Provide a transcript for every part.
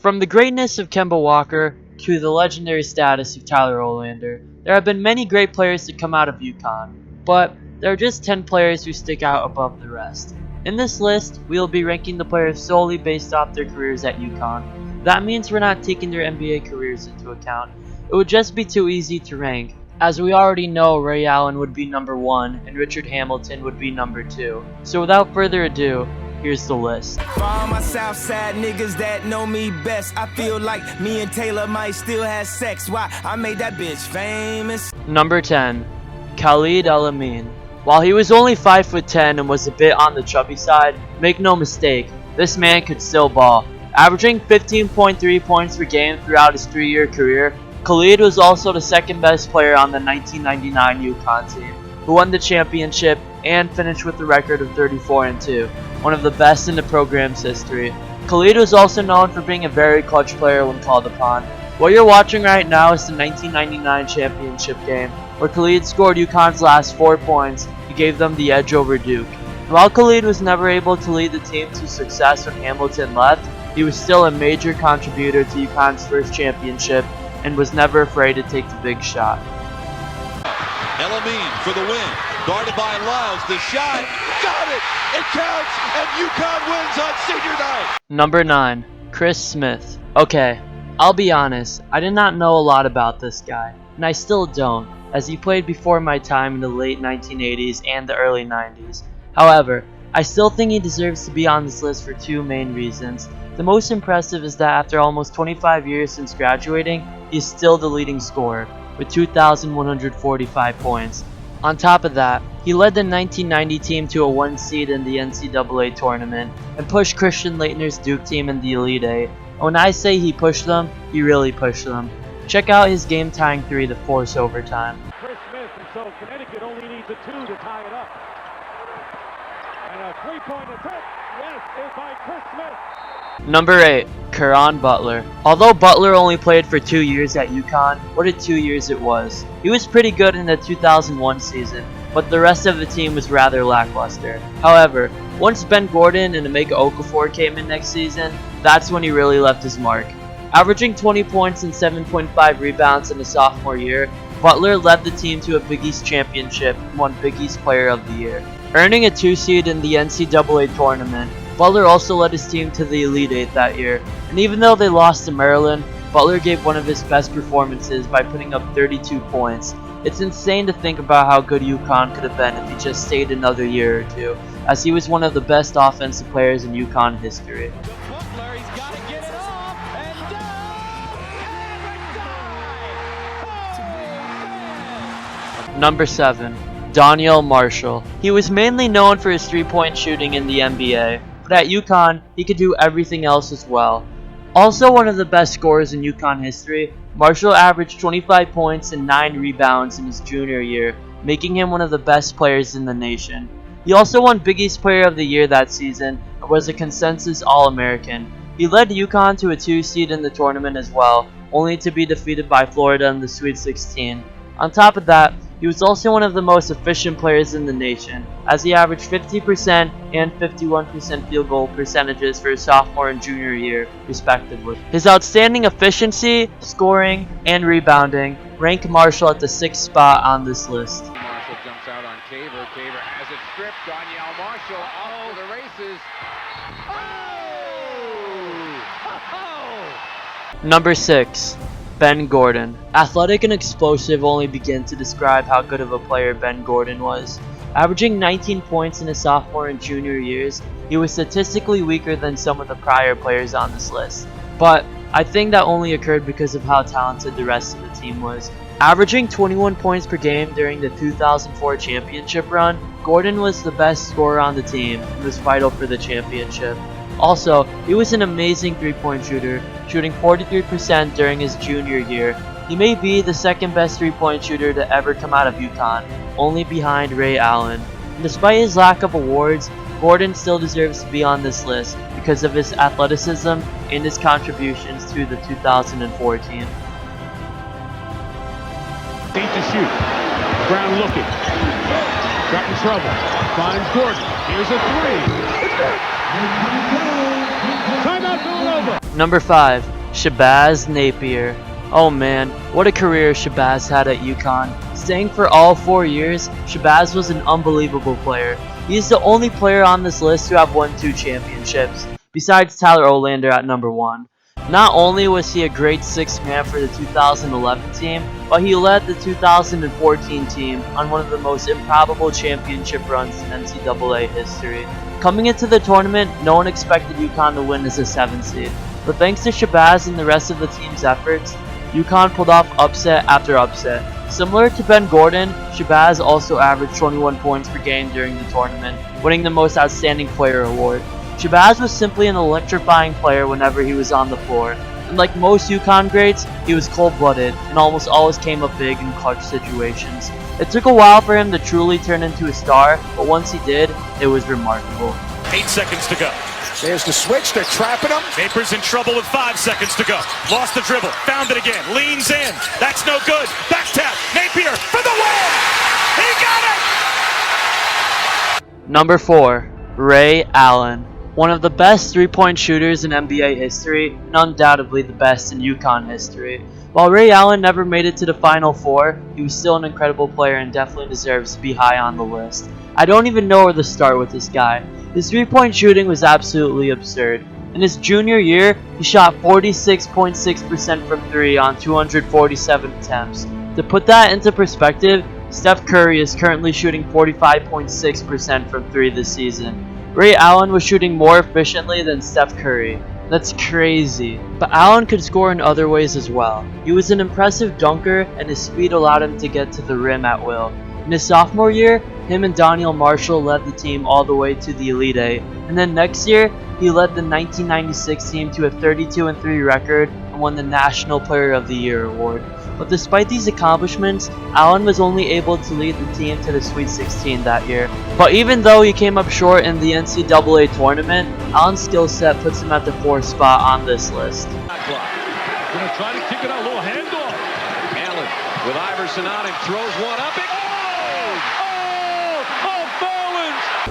From the greatness of Kemba Walker to the legendary status of Tyler Olander, there have been many great players to come out of Uconn, but there are just 10 players who stick out above the rest. In this list, we will be ranking the players solely based off their careers at Uconn. That means we're not taking their NBA careers into account. It would just be too easy to rank, as we already know Ray Allen would be number 1 and Richard Hamilton would be number 2. So without further ado, here's the list. For all my Southside niggas that know me best, I feel like me and Taylor might still have sex. Why? I made that bitch famous. Number 10. Khalid Alamein. While he was only 5'10" and was a bit on the chubby side, make no mistake, this man could still ball. Averaging 15.3 points per game throughout his 3-year career, Khalid was also the second best player on the 1999 Uconn team, who won the championship and finished with a record of 34-2, one of the best in the program's history. Khalid was also known for being a very clutch player when called upon. What you're watching right now is the 1999 championship game, where Khalid scored UConn's last 4 points. He gave them the edge over Duke. While Khalid was never able to lead the team to success when Hamilton left, he was still a major contributor to UConn's first championship and was never afraid to take the big shot. Alamein for the win, guarded by Lyles, the shot, got it! It counts, and UConn wins on senior night! Number 9. Chris Smith. Okay, I'll be honest, I did not know a lot about this guy, and I still don't, as he played before my time in the late 1980s and the early 90s. However, I still think he deserves to be on this list for 2 main reasons. The most impressive is that after almost 25 years since graduating, he is still the leading scorer, with 2,145 points. On top of that, he led the 1990 team to a 1 seed in the NCAA tournament and pushed Christian Laettner's Duke team in the Elite Eight. And when I say he pushed them, he really pushed them. Check out his game-tying 3 to force overtime. Chris Smith, and so Connecticut only needs a 2 to tie it up. And a 3-point attempt, yes, is by Chris Smith. Number 8. Caron Butler. Although Butler only played for 2 years at Uconn, what a 2 years it was. He was pretty good in the 2001 season, but the rest of the team was rather lackluster. However, once Ben Gordon and Emeka Okafor came in next season, that's when he really left his mark. Averaging 20 points and 7.5 rebounds in his sophomore year, Butler led the team to a Big East championship and won Big East Player of the Year. Earning a 2 seed in the NCAA tournament, Butler also led his team to the Elite Eight that year, and even though they lost to Maryland, Butler gave one of his best performances by putting up 32 points. It's insane to think about how good UConn could have been if he just stayed another year or 2, as he was one of the best offensive players in UConn history. Butler, he's got to get it off, and Number 7. Dontae Marshall. He was mainly known for his 3-point shooting in the NBA, but at UConn, he could do everything else as well. Also one of the best scorers in UConn history, Marshall averaged 25 points and 9 rebounds in his junior year, making him one of the best players in the nation. He also won Big East Player of the Year that season and was a consensus All-American. He led UConn to a 2 seed in the tournament as well, only to be defeated by Florida in the Sweet 16. On top of that, he was also one of the most efficient players in the nation, as he averaged 50% and 51% field goal percentages for his sophomore and junior year, respectively. His outstanding efficiency, scoring, and rebounding rank Marshall at the 6th spot on this list. Marshall jumps out on Caver. Caver has it stripped. Dontae Marshall off to the races. Oh! Number 6. Ben Gordon. Athletic and explosive only begin to describe how good of a player Ben Gordon was. Averaging 19 points in his sophomore and junior years, he was statistically weaker than some of the prior players on this list. But I think that only occurred because of how talented the rest of the team was. Averaging 21 points per game during the 2004 championship run, Gordon was the best scorer on the team and was vital for the championship. Also, he was an amazing 3-point shooter, shooting 43% during his junior year. He may be the second best 3-point shooter to ever come out of UConn, only behind Ray Allen. And despite his lack of awards, Gordon still deserves to be on this list because of his athleticism and his contributions to the 2004 team. Deep to shoot. Brown looking. Got in trouble. Finds Gordon. Here's a 3. Timeout Villanova. Number 5. Shabazz Napier. Oh man, what a career Shabazz had at Uconn. Staying for all 4 years, Shabazz was an unbelievable player. He is the only player on this list to have won 2 championships, besides Tyler Olander at number 1. Not only was he a great 6th man for the 2011 team, but he led the 2014 team on one of the most improbable championship runs in NCAA history. Coming into the tournament, no one expected Uconn to win as a 7th seed, but thanks to Shabazz and the rest of the team's efforts, Uconn pulled off upset after upset. Similar to Ben Gordon, Shabazz also averaged 21 points per game during the tournament, winning the Most Outstanding Player award. Shabazz was simply an electrifying player whenever he was on the floor, and like most Uconn greats, he was cold-blooded and almost always came up big in clutch situations. It took a while for him to truly turn into a star, but once he did, it was remarkable. 8 seconds to go. There's the switch, they're trapping him. Napier's in trouble with 5 seconds to go. Lost the dribble, found it again, leans in. That's no good. Back tap, Napier for the win! He got it! Number 4. Ray Allen. One of the best 3-point shooters in NBA history, and undoubtedly the best in Uconn history. While Ray Allen never made it to the Final Four, he was still an incredible player and definitely deserves to be high on the list. I don't even know where to start with this guy. His 3-point shooting was absolutely absurd. In his junior year, he shot 46.6% from 3 on 247 attempts. To put that into perspective, Steph Curry is currently shooting 45.6% from 3 this season. Ray Allen was shooting more efficiently than Steph Curry. That's crazy. But Allen could score in other ways as well. He was an impressive dunker and his speed allowed him to get to the rim at will. In his sophomore year, him and Dontae Marshall led the team all the way to the Elite Eight. And then next year, he led the 1996 team to a 32-3 record and won the National Player of the Year award. But despite these accomplishments, Allen was only able to lead the team to the Sweet 16 that year. But even though he came up short in the NCAA tournament, Allen's skill set puts him at the 4th spot on this list. Gonna try to kick it out, a little handoff. Allen with Iverson on him, throws one up.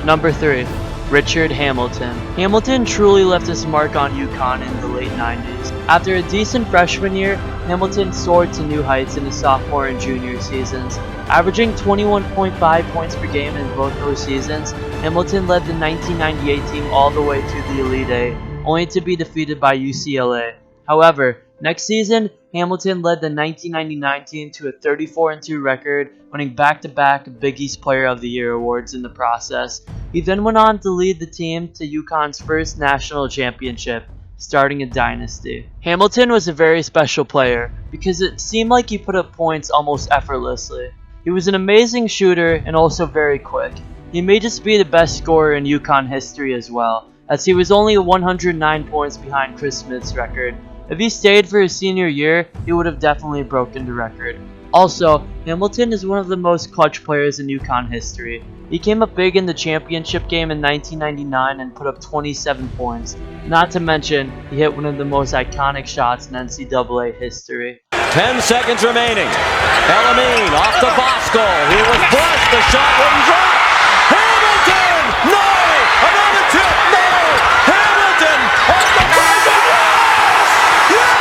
Number 3. Richard Hamilton. Hamilton truly left his mark on Uconn in the late 90s. After a decent freshman year, Hamilton soared to new heights in his sophomore and junior seasons. Averaging 21.5 points per game in both those seasons, Hamilton led the 1998 team all the way to the Elite Eight, only to be defeated by UCLA. However, next season, Hamilton led the 1999 team to a 34-2 record, winning back-to-back Big East Player of the Year awards in the process. He then went on to lead the team to UConn's first national championship, starting a dynasty. Hamilton was a very special player because it seemed like he put up points almost effortlessly. He was an amazing shooter and also very quick. He may just be the best scorer in Uconn history as well, as he was only 109 points behind Chris Smith's record. If he stayed for his senior year, he would have definitely broken the record. Also, Hamilton is one of the most clutch players in Uconn history. He came up big in the championship game in 1999 and put up 27 points. Not to mention, he hit one of the most iconic shots in NCAA history. 10 seconds remaining. Alamein off to Bosco. He was blessed. The shot wouldn't drop. Hamilton! No! Another tip! No! Hamilton! On the buzzer! Yes!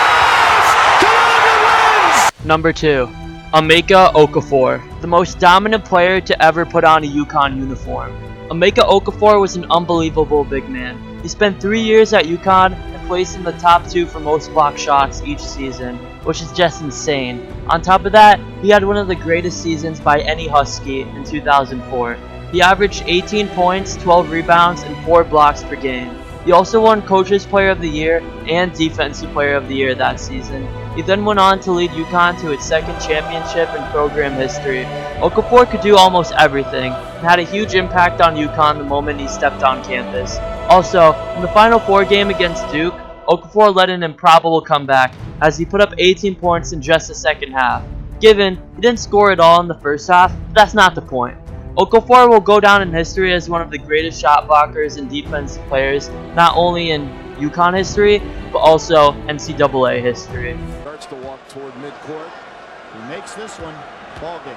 Yes! Connecticut wins! Number 2. Emeka Okafor, the most dominant player to ever put on a Uconn uniform. Emeka Okafor was an unbelievable big man. He spent 3 years at Uconn and placed in the top 2 for most block shots each season, which is just insane. On top of that, he had one of the greatest seasons by any Husky in 2004. He averaged 18 points, 12 rebounds, and 4 blocks per game. He also won Coach's Player of the Year and Defensive Player of the Year that season. He then went on to lead Uconn to its 2nd championship in program history. Okafor could do almost everything and had a huge impact on Uconn the moment he stepped on campus. Also, in the Final Four game against Duke, Okafor led an improbable comeback as he put up 18 points in just the second half. Given he didn't score at all in the first half, that's not the point. Okafor will go down in history as one of the greatest shot blockers and defensive players, not only in Uconn history, but also NCAA history. Starts to walk toward midcourt. He makes this one. Ball game.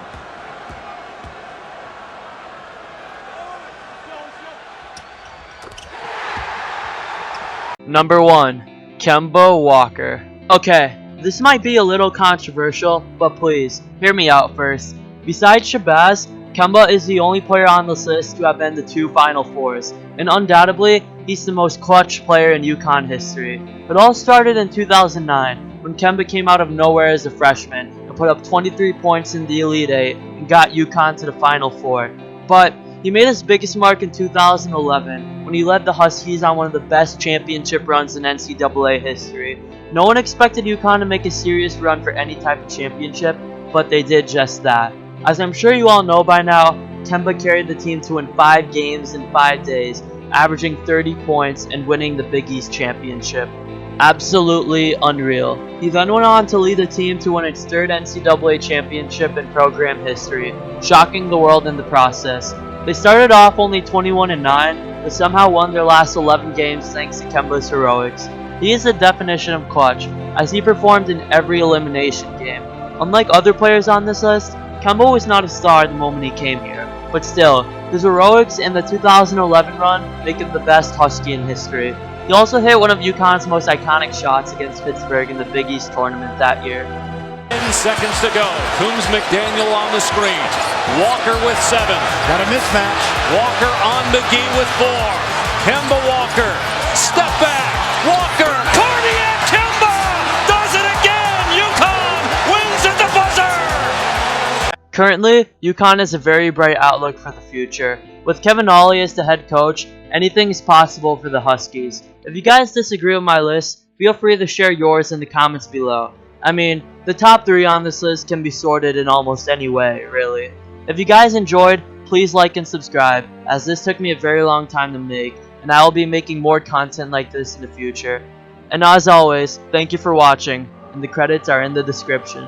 Number 1. Kemba Walker. Okay, this might be a little controversial, but please, hear me out first. Besides Shabazz, Kemba is the only player on this list to have been to 2 Final Fours, and undoubtedly, he's the most clutch player in Uconn history. It all started in 2009, when Kemba came out of nowhere as a freshman and put up 23 points in the Elite 8 and got Uconn to the Final Four. But he made his biggest mark in 2011 when he led the Huskies on one of the best championship runs in NCAA history. No one expected Uconn to make a serious run for any type of championship, but they did just that. As I'm sure you all know by now, Kemba carried the team to win 5 games in 5 days, averaging 30 points and winning the Big East championship. Absolutely unreal. He then went on to lead the team to win its 3rd NCAA championship in program history, shocking the world in the process. They started off only 21-9, but somehow won their last 11 games thanks to Kemba's heroics. He is the definition of clutch, as he performed in every elimination game. Unlike other players on this list, Kemba was not a star the moment he came here, but still, his heroics in the 2011 run make him the best Husky in history. He also hit one of Uconn's most iconic shots against Pittsburgh in the Big East tournament that year. 10 seconds to go. Coombs McDaniel on the screen. Walker with 7. Got a mismatch. Walker on McGee with 4. Kemba Walker. Step back. Walker. Cardiac Kemba does it again. Uconn wins at the buzzer. Currently, Uconn has a very bright outlook for the future. With Kevin Ollie as the head coach, anything is possible for the Huskies. If you guys disagree with my list, feel free to share yours in the comments below. I mean, the top 3 on this list can be sorted in almost any way, really. If you guys enjoyed, please like and subscribe, as this took me a very long time to make, and I will be making more content like this in the future. And as always, thank you for watching, and the credits are in the description.